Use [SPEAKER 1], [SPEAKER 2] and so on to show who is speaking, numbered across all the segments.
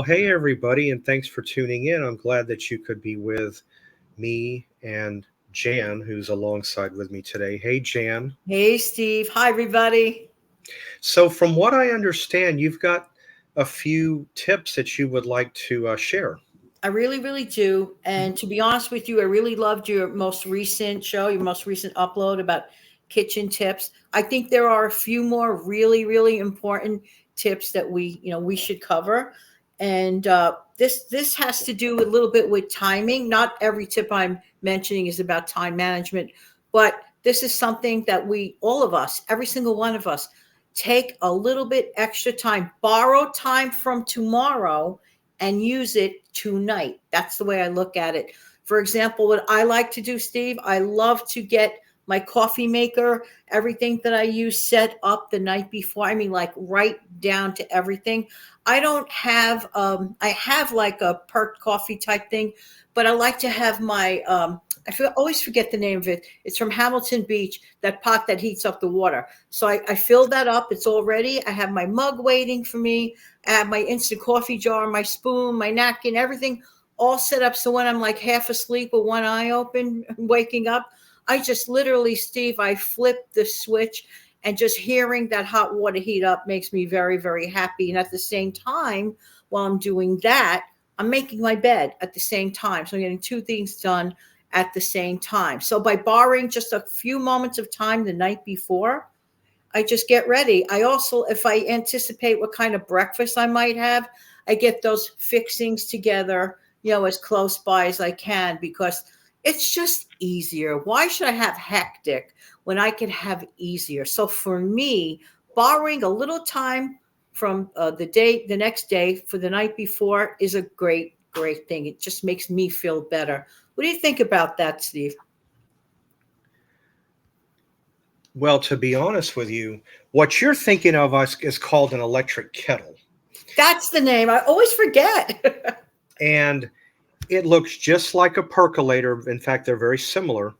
[SPEAKER 1] Well, hey, everybody, and thanks for tuning in. I'm glad that you could be with me and Jan, who's alongside with me today. Hey, Jan.
[SPEAKER 2] Hey, Steve. Hi, everybody.
[SPEAKER 1] So, from what I understand, you've got a few tips that you would like to share.
[SPEAKER 2] I really, really do. And to be honest with you, I really loved your most recent show, your most recent upload about kitchen tips. I think there are a few more really, really important tips that we should cover. And this has to do a little bit with timing. Not every tip I'm mentioning is about time management, but this is something that all of us, every single one of us, take a little bit extra time, borrow time from tomorrow and use it tonight. That's the way I look at it. For example, what I like to do, Steve, I love to get my coffee maker, everything that I use set up the night before. I mean, like right down to everything. I don't have, I have like a perked coffee type thing, but I like to have my, always forget the name of it. It's from Hamilton Beach, that pot that heats up the water. So I fill that up. It's all ready. I have my mug waiting for me. I have my instant coffee jar, my spoon, my napkin, everything all set up. So when I'm like half asleep with one eye open, waking up, I just literally, Steve, I flip the switch and just hearing that hot water heat up makes me very, very happy. And at the same time, while I'm doing that, I'm making my bed at the same time. So I'm getting two things done at the same time. So by borrowing just a few moments of time the night before, I just get ready. I also, if I anticipate what kind of breakfast I might have, I get those fixings together, as close by as I can because it's just easier. Why should I have hectic when I can have easier? So for me, borrowing a little time from the next day for the night before is a great, great thing. It just makes me feel better. What do you think about that, Steve?
[SPEAKER 1] Well, to be honest with you, what you're thinking of us is called an electric kettle.
[SPEAKER 2] That's the name. I always forget.
[SPEAKER 1] And it looks just like a percolator. In fact, they're very similar. And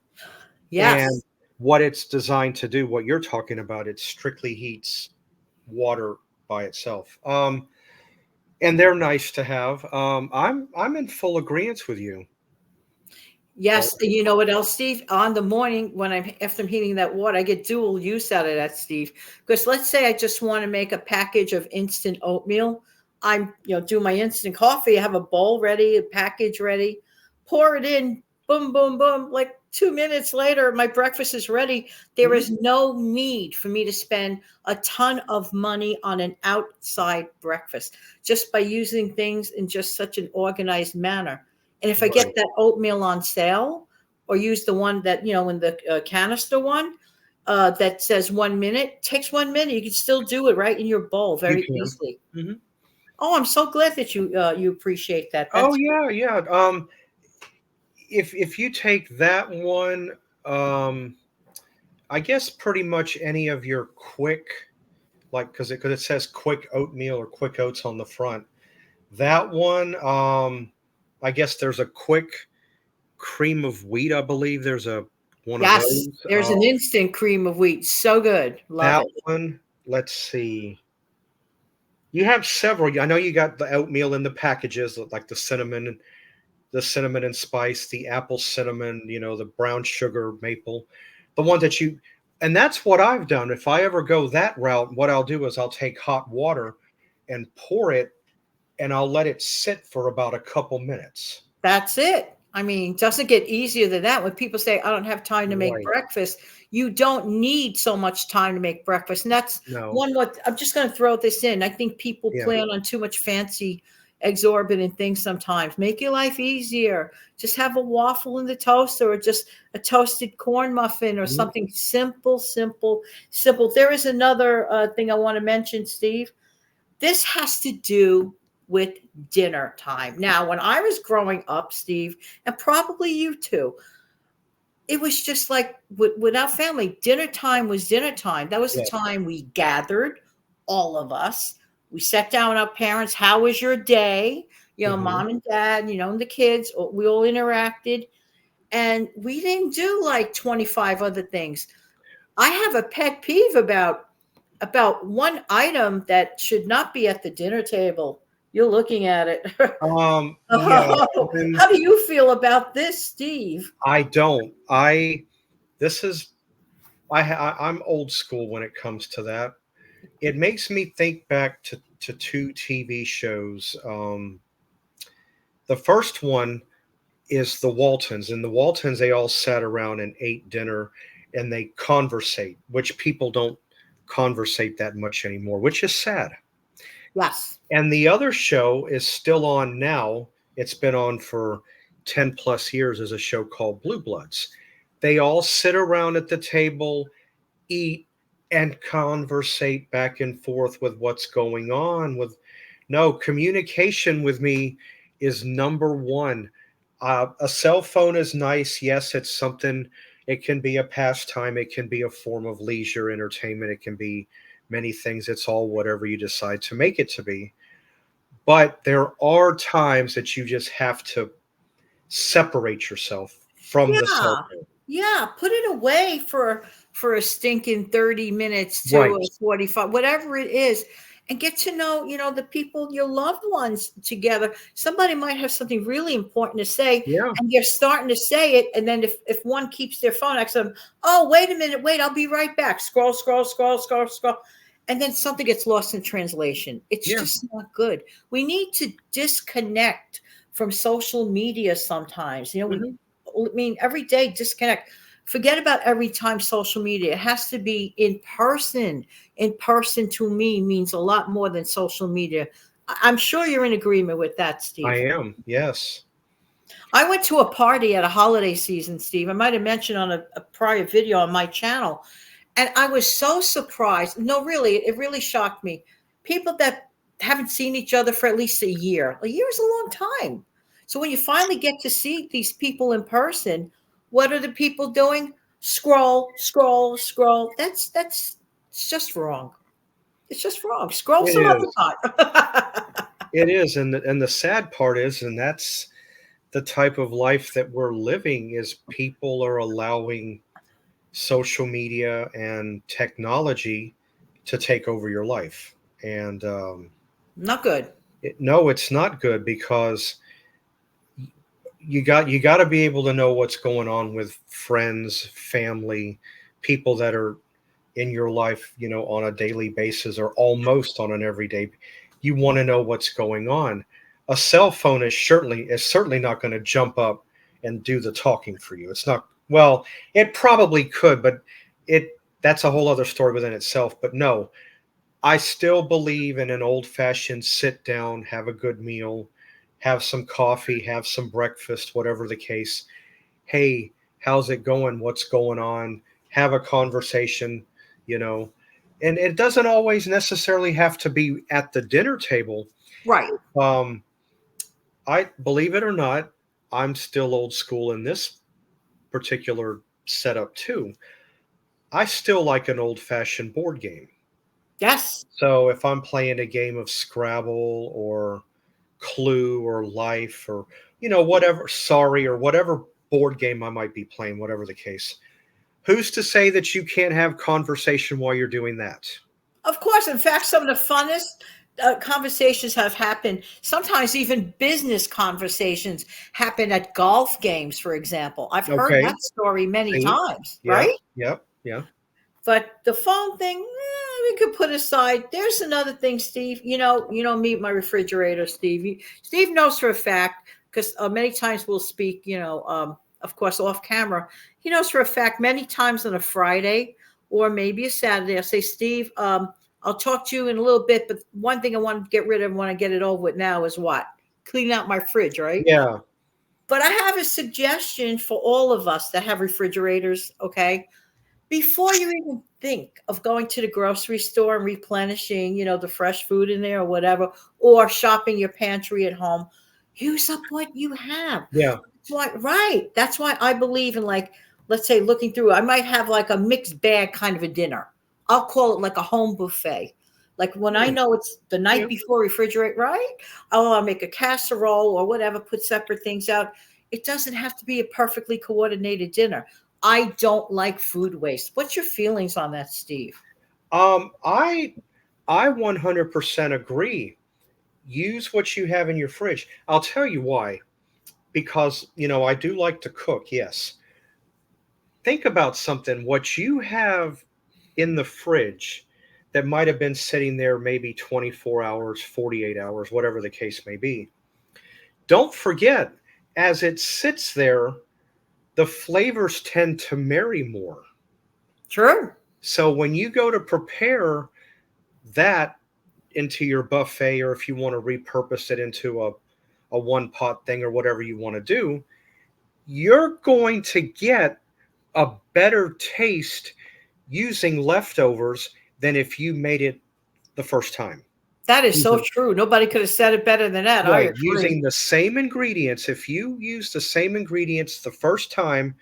[SPEAKER 2] Yes.
[SPEAKER 1] what it's designed to do, what you're talking about, it strictly heats water by itself. And they're nice to have. I'm in full agreement with you.
[SPEAKER 2] Yes, and you know what else, Steve? On the morning when after I'm heating that water, I get dual use out of that, Steve. Because let's say I just want to make a package of instant oatmeal. I'm, do my instant coffee. I have a bowl ready, a package ready, pour it in, boom, boom, boom. Like 2 minutes later, my breakfast is ready. There
[SPEAKER 1] Mhm.
[SPEAKER 2] is no need for me to spend a ton of money on an outside breakfast just by using things in just such an organized manner. And if I get
[SPEAKER 1] Right.
[SPEAKER 2] that oatmeal on sale or use the one that, in the canister one that says 1 minute, takes 1 minute. You can still do it right in your bowl
[SPEAKER 1] You
[SPEAKER 2] very
[SPEAKER 1] can.
[SPEAKER 2] easily.
[SPEAKER 1] Hmm.
[SPEAKER 2] Oh, I'm so glad that you appreciate that.
[SPEAKER 1] Oh
[SPEAKER 2] That's
[SPEAKER 1] yeah, yeah. If you take that one, um, I guess pretty much any of your quick, like because it says quick oatmeal or quick oats on the front. That one, I guess there's a quick cream of wheat. I believe there's a one of
[SPEAKER 2] yes.
[SPEAKER 1] those.
[SPEAKER 2] There's an instant cream of wheat. So good. Love
[SPEAKER 1] That
[SPEAKER 2] it.
[SPEAKER 1] one. Let's see. You have several. I know you got the oatmeal in the packages, like the cinnamon and spice, the apple cinnamon, the brown sugar maple, the one that you, and that's what I've done. If I ever go that route, what I'll do is I'll take hot water and pour it and I'll let it sit for about a couple minutes.
[SPEAKER 2] That's it. I mean, doesn't get easier than that. When people say, I don't have time to make
[SPEAKER 1] Right.
[SPEAKER 2] breakfast, you don't need so much time to make breakfast. And that's
[SPEAKER 1] No.
[SPEAKER 2] what I'm just going to throw this in. I think people
[SPEAKER 1] Yeah.
[SPEAKER 2] plan on too much fancy, exorbitant things sometimes. Make your life easier. Just have a waffle in the toaster or just a toasted corn muffin or
[SPEAKER 1] Mhm.
[SPEAKER 2] something simple, simple, simple. There is another thing I want to mention, Steve. This has to do with dinner time. Now, when I was growing up, Steve, and probably you too, it was just like with our family, dinner time was dinner time. That was the
[SPEAKER 1] Yeah.
[SPEAKER 2] time we gathered, all of us. We sat down with our parents. How was your day?
[SPEAKER 1] Hmm.
[SPEAKER 2] Mom and dad, and the kids, we all interacted. And we didn't do like 25 other things. I have a pet peeve about one item that should not be at the dinner table. You're looking at it.
[SPEAKER 1] Yeah,
[SPEAKER 2] How do you feel about this, Steve?
[SPEAKER 1] I don't. This is I'm old school when it comes to that. It makes me think back to two TV shows. The first one is the Waltons. And the Waltons, they all sat around and ate dinner and they conversate, which people don't conversate that much anymore, which is sad.
[SPEAKER 2] Yes.
[SPEAKER 1] And the other show is still on now. It's been on for 10 plus years as a show called Blue Bloods. They all sit around at the table, eat, and conversate back and forth with what's going on. With no communication with me is number one. A cell phone is nice. Yes, it's something. It can be a pastime. It can be a form of leisure entertainment. It can be many things. It's all whatever you decide to make it to be. But there are times that you just have to separate yourself from the cell
[SPEAKER 2] Yeah.
[SPEAKER 1] phone.
[SPEAKER 2] Yeah. Put it away for a stinking 30 minutes to
[SPEAKER 1] Right.
[SPEAKER 2] a 45, whatever it is. And get to know, the people, your loved ones together. Somebody might have something really important to say,
[SPEAKER 1] Yeah.
[SPEAKER 2] and they're starting to say it. And then if one keeps their phone next to them, oh, wait a minute, wait, I'll be right back. Scroll, scroll, scroll, scroll, scroll. And then something gets lost in translation. It's
[SPEAKER 1] Yeah.
[SPEAKER 2] just not good. We need to disconnect from social media sometimes.
[SPEAKER 1] Mhm.
[SPEAKER 2] I mean, every day disconnect. Forget about every time social media. It has to be in person. In person to me means a lot more than social media. I'm sure you're in agreement with that,
[SPEAKER 1] I
[SPEAKER 2] Steve.
[SPEAKER 1] am. Yes.
[SPEAKER 2] I went to a party at a holiday season, Steve. I might have mentioned on a prior video on my channel. And I was so surprised. No, really, it really shocked me. People that haven't seen each other for at least a year. A year is a long time. So when you finally get to see these people in person, what are the people doing? Scroll, scroll, scroll. That's it's just wrong. It's just wrong. Scroll
[SPEAKER 1] It
[SPEAKER 2] some
[SPEAKER 1] is.
[SPEAKER 2] other time.
[SPEAKER 1] It is, and the sad part is, and that's the type of life that we're living is people are allowing social media and technology to take over your life. And
[SPEAKER 2] Not good.
[SPEAKER 1] no, it's not good because you got to be able to know what's going on with friends, family, people that are in your life, on a daily basis or almost on an everyday. You want to know what's going on. A cell phone is certainly not going to jump up and do the talking for you. It's not. Well, it probably could, but that's a whole other story within itself. But no, I still believe in an old-fashioned sit down, have a good meal, have some coffee, have some breakfast, whatever the case. Hey, how's it going? What's going on? Have a conversation, you know. And it doesn't always necessarily have to be at the dinner table.
[SPEAKER 2] Right.
[SPEAKER 1] Um, I believe it or not, I'm still old school in this particular setup too. I still like an old fashioned board game.
[SPEAKER 2] Yes.
[SPEAKER 1] So if I'm playing a game of Scrabble or Clue or Life or, whatever, Sorry, or whatever board game I might be playing, whatever the case, who's to say that you can't have conversation while you're doing that?
[SPEAKER 2] Of course. In fact, some of the funnest conversations have happened. Sometimes even business conversations happen at golf games, for example. I've heard
[SPEAKER 1] Okay.
[SPEAKER 2] that story many
[SPEAKER 1] See?
[SPEAKER 2] times,
[SPEAKER 1] Yep.
[SPEAKER 2] right?
[SPEAKER 1] Yep. Yeah.
[SPEAKER 2] But the phone thing, we could put aside. There's another thing, Steve. You know me, my refrigerator, Steve. Steve knows for a fact because many times we'll speak. Of course, off camera. He knows for a fact many times on a Friday or maybe a Saturday. I'll say, Steve, I'll talk to you in a little bit. But one thing I want to get rid of, want to get it over with now, is what? Clean out my fridge, right?
[SPEAKER 1] Yeah.
[SPEAKER 2] But I have a suggestion for all of us that have refrigerators. Okay, before you even think of going to the grocery store and replenishing, the fresh food in there or whatever, or shopping your pantry at home, use up what you have.
[SPEAKER 1] Yeah.
[SPEAKER 2] That's why, right. That's why I believe in, like, let's say looking through, I might have like a mixed bag kind of a dinner. I'll call it like a home buffet. Like when I
[SPEAKER 1] Hmm.
[SPEAKER 2] know it's the
[SPEAKER 1] Yeah.
[SPEAKER 2] night before, refrigerate, right? I'll make a casserole or whatever, put separate things out. It doesn't have to be a perfectly coordinated dinner. I don't like food waste. What's your feelings on that, Steve?
[SPEAKER 1] I 100% agree. use what you have in your fridge. I'll tell you why. Because, I do like to cook, yes. Think about something. What you have in the fridge that might have been sitting there maybe 24 hours, 48 hours, whatever the case may be. Don't forget, as it sits there, the flavors tend to marry more.
[SPEAKER 2] True.
[SPEAKER 1] So when you go to prepare that into your buffet, or if you want to repurpose it into a one pot thing or whatever you want to do, you're going to get a better taste using leftovers than if you made it the first time.
[SPEAKER 2] That is so
[SPEAKER 1] Using,
[SPEAKER 2] true. Nobody could have said it better than that. I
[SPEAKER 1] right,
[SPEAKER 2] agree.
[SPEAKER 1] using the same ingredients. If you use the same ingredients the first time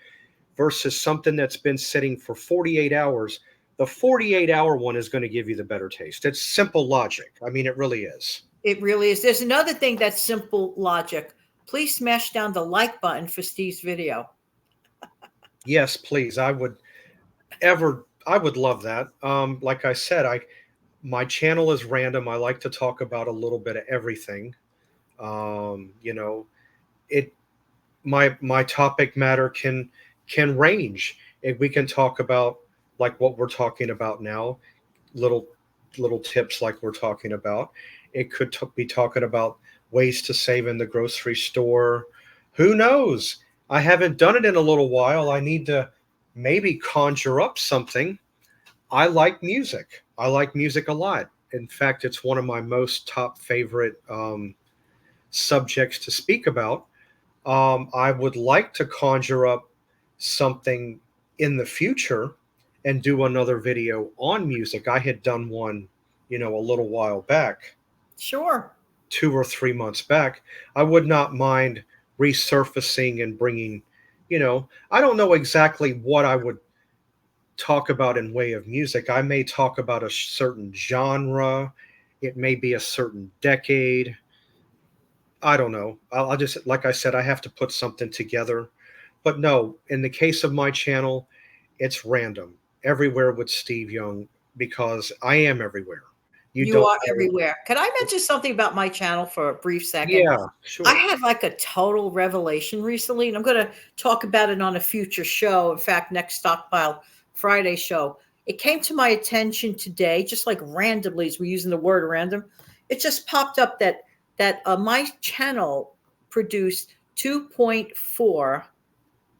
[SPEAKER 1] versus something that's been sitting for 48 hours, the 48-hour one is going to give you the better taste. It's simple logic. I mean, it really is.
[SPEAKER 2] It really is. There's another thing that's simple logic. Please smash down the like button for Steve's video.
[SPEAKER 1] Yes, please. I would love that. Like I said, my channel is random. I like to talk about a little bit of everything. You know, it my topic matter can range. If we can talk about like what we're talking about now, little tips like we're talking about. It could be talking about ways to save in the grocery store. Who knows? I haven't done it in a little while. I need to maybe conjure up something. I like music. I like music a lot. In fact, it's one of my most top favorite subjects to speak about. I would like to conjure up something in the future and do another video on music. I had done one, a little while back,
[SPEAKER 2] Sure.
[SPEAKER 1] 2 or 3 months back. I would not mind resurfacing and bringing, I don't know exactly what I would talk about in way of music. I may talk about a certain genre. It may be a certain decade. I don't know. I'll just, like I said, I have to put something together. But no, in the case of my channel, it's random. Everywhere with Steve Young, because I am everywhere. You
[SPEAKER 2] You
[SPEAKER 1] don't
[SPEAKER 2] are
[SPEAKER 1] know.
[SPEAKER 2] everywhere. Can I mention something about my channel for a brief second?
[SPEAKER 1] Yeah,
[SPEAKER 2] I
[SPEAKER 1] sure.
[SPEAKER 2] had like a total revelation recently, and I'm going to talk about it on a future show. In fact, next Stockpile Friday show. It came to my attention today, just like randomly, as we're using the word random. It just popped up that my channel produced 2.4.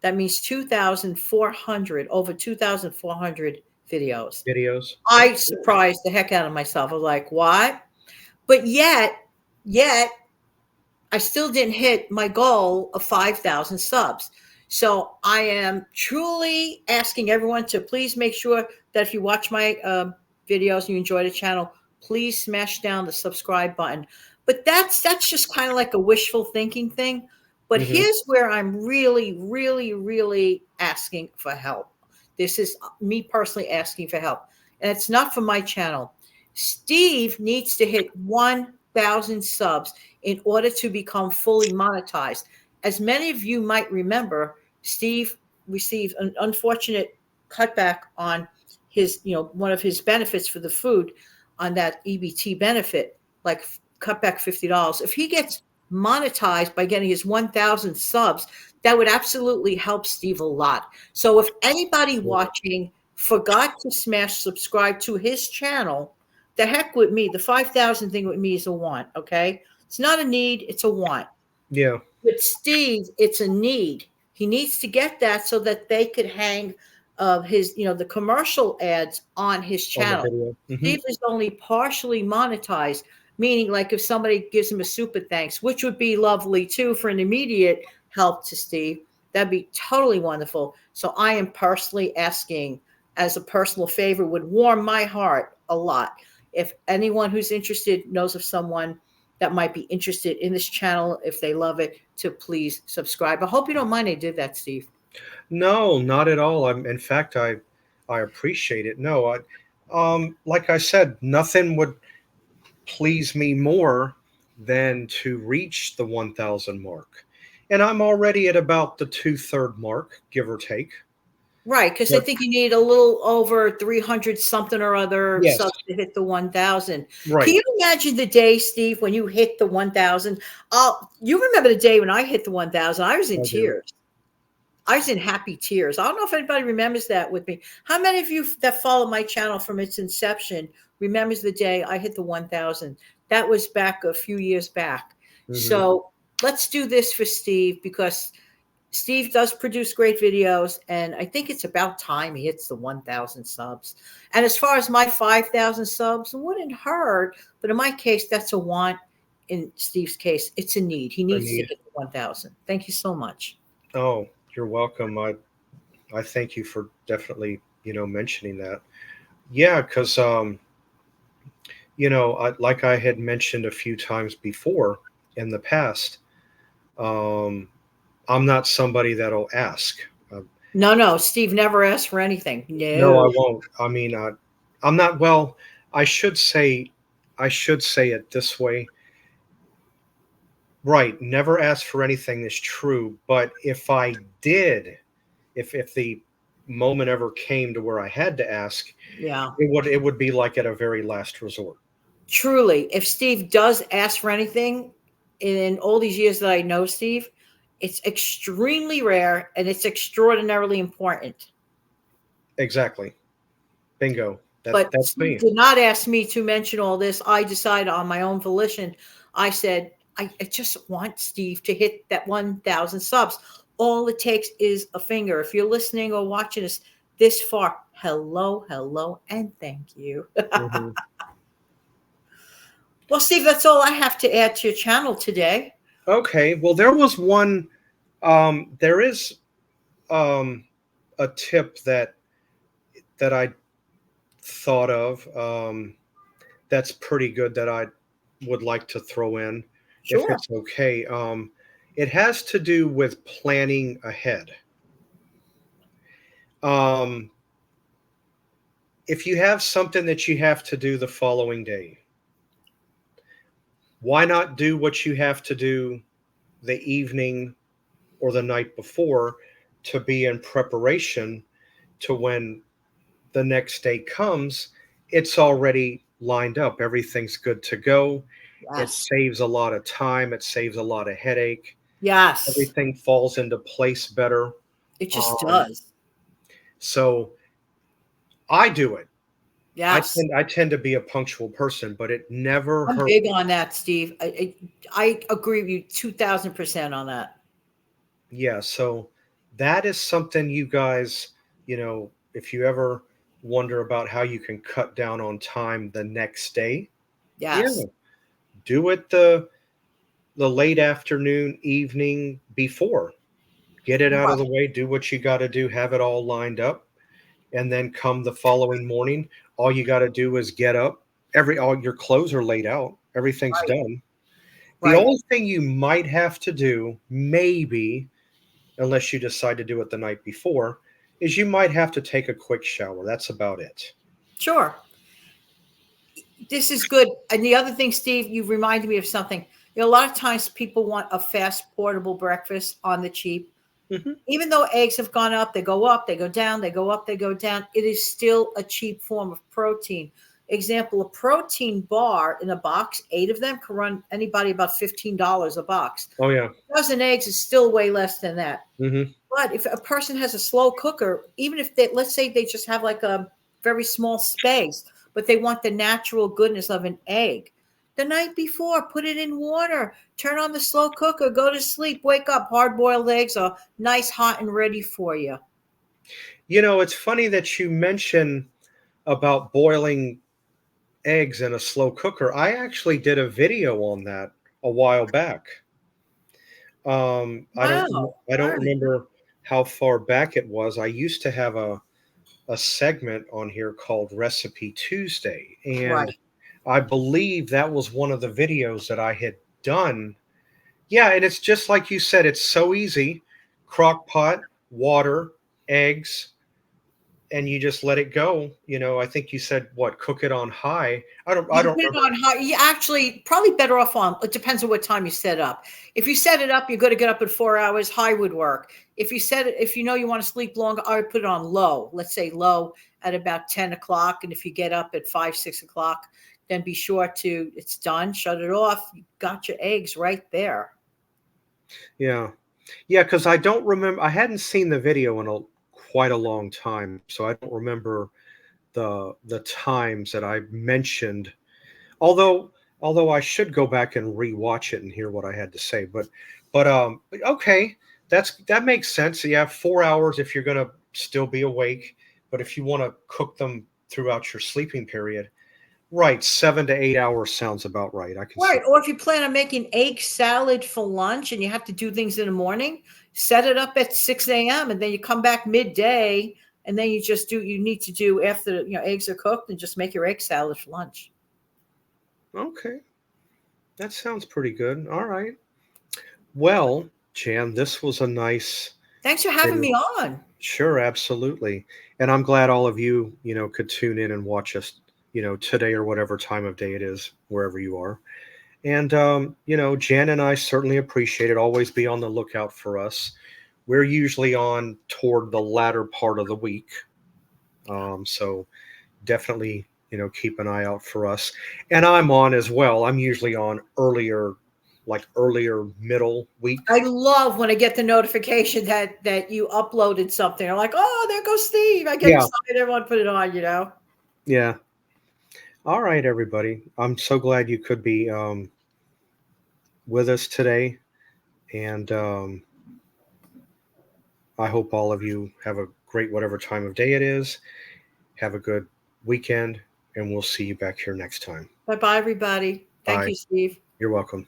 [SPEAKER 2] That means 2,400, over 2,400 videos.
[SPEAKER 1] Videos.
[SPEAKER 2] I
[SPEAKER 1] That's cool.
[SPEAKER 2] surprised the heck out of myself. I was like, what? But yet I still didn't hit my goal of 5,000 subs. So I am truly asking everyone to please make sure that if you watch my videos and you enjoy the channel, please smash down the subscribe button. But that's just kind of like a wishful thinking thing. But
[SPEAKER 1] Hmm.
[SPEAKER 2] here's where I'm really, really, really asking for help. This is me personally asking for help. And it's not for my channel. Steve needs to hit 1,000 subs in order to become fully monetized. As many of you might remember, Steve received an unfortunate cutback on his, one of his benefits for the food on that EBT benefit, like cut back $50. If he gets monetized by getting his 1,000 subs, that would absolutely help Steve a lot. So if anybody watching forgot to smash subscribe to his channel, the heck with me. The 5,000 thing with me is a want. Okay. It's not a need, it's a want.
[SPEAKER 1] Yeah,
[SPEAKER 2] With Steve, it's a need. He needs to get that so that they could hang his, the commercial ads on his
[SPEAKER 1] on the
[SPEAKER 2] channel.
[SPEAKER 1] video. Hmm.
[SPEAKER 2] Steve is only partially monetized, meaning like if somebody gives him a super thanks, which would be lovely too for an immediate help to Steve, that'd be totally wonderful. So I am personally asking as a personal favor, would warm my heart a lot. If anyone who's interested knows of someone that might be interested in this channel, if they love it, to please subscribe. I hope you don't mind I did that, Steve.
[SPEAKER 1] No, not at all. In fact, I appreciate it. No, like I said, nothing would please me more than to reach the 1,000 mark. And I'm already at about the two-third mark, give or take.
[SPEAKER 2] Right, because I
[SPEAKER 1] But
[SPEAKER 2] think you need a little over 300 something or other
[SPEAKER 1] yes,
[SPEAKER 2] subs to hit the 1,000. Can
[SPEAKER 1] right.
[SPEAKER 2] you imagine the day, Steve, when you hit the 1,000? You remember the day when I hit the 1,000? I was in
[SPEAKER 1] I do.
[SPEAKER 2] tears. I was in happy tears. I don't know if anybody remembers that with me. How many of you that follow my channel from its inception remembers the day I hit the 1,000? That was back a few years back.
[SPEAKER 1] Hmm.
[SPEAKER 2] So let's do this for Steve because Steve does produce great videos, and I think it's about time he hits the 1,000 subs. And as far as my 5,000 subs, it wouldn't hurt, but in my case, that's a want. In Steve's case, it's a need. He
[SPEAKER 1] I
[SPEAKER 2] needs to
[SPEAKER 1] need.
[SPEAKER 2] hit the 1,000. Thank you so much.
[SPEAKER 1] Oh, you're welcome. I thank you for definitely mentioning that. Yeah, because like I had mentioned a few times before in the past, um, I'm not somebody that'll ask. Uh,
[SPEAKER 2] No, no, Steve never asked for anything.
[SPEAKER 1] no, I
[SPEAKER 2] No.
[SPEAKER 1] won't. I mean, I'm not. Well, I should say, I should say it this way. Right, never ask for anything is true. But if I did, if the moment ever came to where I had to ask,
[SPEAKER 2] Yeah.
[SPEAKER 1] it would be like at a very last resort.
[SPEAKER 2] Truly, if Steve does ask for anything in all these years that I know Steve, it's extremely rare and it's extraordinarily important.
[SPEAKER 1] Exactly. Bingo.
[SPEAKER 2] But
[SPEAKER 1] That's
[SPEAKER 2] Steve
[SPEAKER 1] me.
[SPEAKER 2] did not ask me to mention all this. I decided on my own volition. I said, I just want Steve to hit that 1,000 subs. All it takes is a finger. If you're listening or watching us this far, hello, hello, and thank you.
[SPEAKER 1] Hmm.
[SPEAKER 2] Well, Steve, that's all I have to add to your channel today.
[SPEAKER 1] Okay. Well, there was one. There is um, a tip that I thought of that's pretty good that I would like to throw in, if
[SPEAKER 2] Sure.
[SPEAKER 1] it's okay. It has to do with planning ahead. Um, if you have something that you have to do the following day, why not do what you have to do the evening or the night before to be in preparation to when the next day comes, it's already lined up. Everything's good to go. It
[SPEAKER 2] Yes.
[SPEAKER 1] saves a lot of time. It saves a lot of headache.
[SPEAKER 2] Yes.
[SPEAKER 1] Everything falls into place better.
[SPEAKER 2] It just
[SPEAKER 1] Um,
[SPEAKER 2] does.
[SPEAKER 1] so I do it. I
[SPEAKER 2] Yes.
[SPEAKER 1] tend I tend to be a punctual person, but it never
[SPEAKER 2] I'm
[SPEAKER 1] hurt.
[SPEAKER 2] big on that, Steve. I agree with you 2,000% on that.
[SPEAKER 1] Yeah, so that is something you guys, if you ever wonder about how you can cut down on time the next day, yeah,
[SPEAKER 2] Yes.
[SPEAKER 1] do it the late afternoon, evening before. Get it out of the
[SPEAKER 2] Right.
[SPEAKER 1] way, do what you got to do, have it all lined up, and then come the following morning, all you got to do is get up. All your clothes are laid out, everything's
[SPEAKER 2] Right.
[SPEAKER 1] done. The
[SPEAKER 2] Right.
[SPEAKER 1] only thing you might have to do, maybe, unless you decide to do it the night before, is you might have to take a quick shower. That's about it.
[SPEAKER 2] Sure. This is good. And the other thing, Steve, you reminded me of something. A lot of times people want a fast, portable breakfast on the cheap.
[SPEAKER 1] Hmm.
[SPEAKER 2] Even though eggs have gone up, they go down, they go up, they go down, it is still a cheap form of protein. Example, a protein bar in a box, 8 of them, can run anybody about $15 a box.
[SPEAKER 1] Oh yeah.
[SPEAKER 2] A dozen eggs is still way less than that.
[SPEAKER 1] Hmm.
[SPEAKER 2] But if a person has a slow cooker, even if they, let's say they just have like a very small space, but they want the natural goodness of an egg, the night before, put it in water, turn on the slow cooker, go to sleep, wake up, hard boiled eggs are nice, hot, and ready for you.
[SPEAKER 1] It's funny that you mention about boiling eggs in a slow cooker. I actually did a video on that a while back. I don't
[SPEAKER 2] Wow.
[SPEAKER 1] I
[SPEAKER 2] All
[SPEAKER 1] don't
[SPEAKER 2] right.
[SPEAKER 1] remember how far back it was. I used to have a segment on here called Recipe Tuesday, and
[SPEAKER 2] Right.
[SPEAKER 1] I believe that was one of the videos that I had done. Yeah, and it's just like you said, it's so easy. Crock pot, water, eggs, and you just let it go. I think you said what, cook it on high. I
[SPEAKER 2] You
[SPEAKER 1] don't
[SPEAKER 2] put it
[SPEAKER 1] remember.
[SPEAKER 2] on high. You actually probably better off on. It depends on what time you set up. If you set it up, you're going to get up in 4 hours. High would work. If you set it, if you know you want to sleep longer, I would put it on low. Let's say low at about 10 o'clock. And if you get up at 5, 6 o'clock, then be sure to. It's done. Shut it off. You got your eggs right there.
[SPEAKER 1] Yeah. Yeah, because I don't remember. I hadn't seen the video in quite a long time, so I don't remember the times that I mentioned. Although although I should go back and rewatch it and hear what I had to say. But okay, that makes sense. Yeah, 4 hours if you're gonna still be awake, but if you want to cook them throughout your sleeping period, right, 7 to 8 hours sounds about right. I can see.
[SPEAKER 2] Right. Or if you plan on making egg salad for lunch and you have to do things in the morning, set it up at 6 a.m. and then you come back midday and then you just do you need to do after eggs are cooked and just make your egg salad for lunch.
[SPEAKER 1] Okay, that sounds pretty good. All right. Well, Jan, this was a nice
[SPEAKER 2] Thanks for having
[SPEAKER 1] video.
[SPEAKER 2] me on.
[SPEAKER 1] Sure, absolutely. And I'm glad all of you, could tune in and watch us, today or whatever time of day it is, wherever you are. And, Jan and I certainly appreciate it. Always be on the lookout for us. We're usually on toward the latter part of the week. So definitely, keep an eye out for us. And I'm on as well. I'm usually on earlier middle week.
[SPEAKER 2] I love when I get the notification that you uploaded something. I'm like, oh, there goes Steve. I get
[SPEAKER 1] Yeah.
[SPEAKER 2] excited. Everyone put it on.
[SPEAKER 1] Yeah. All right, everybody. I'm so glad you could be with us today. And I hope all of you have a great whatever time of day it is. Have a good weekend, and we'll see you back here next time.
[SPEAKER 2] Bye bye, everybody. Thank
[SPEAKER 1] Bye.
[SPEAKER 2] you, Steve.
[SPEAKER 1] You're welcome.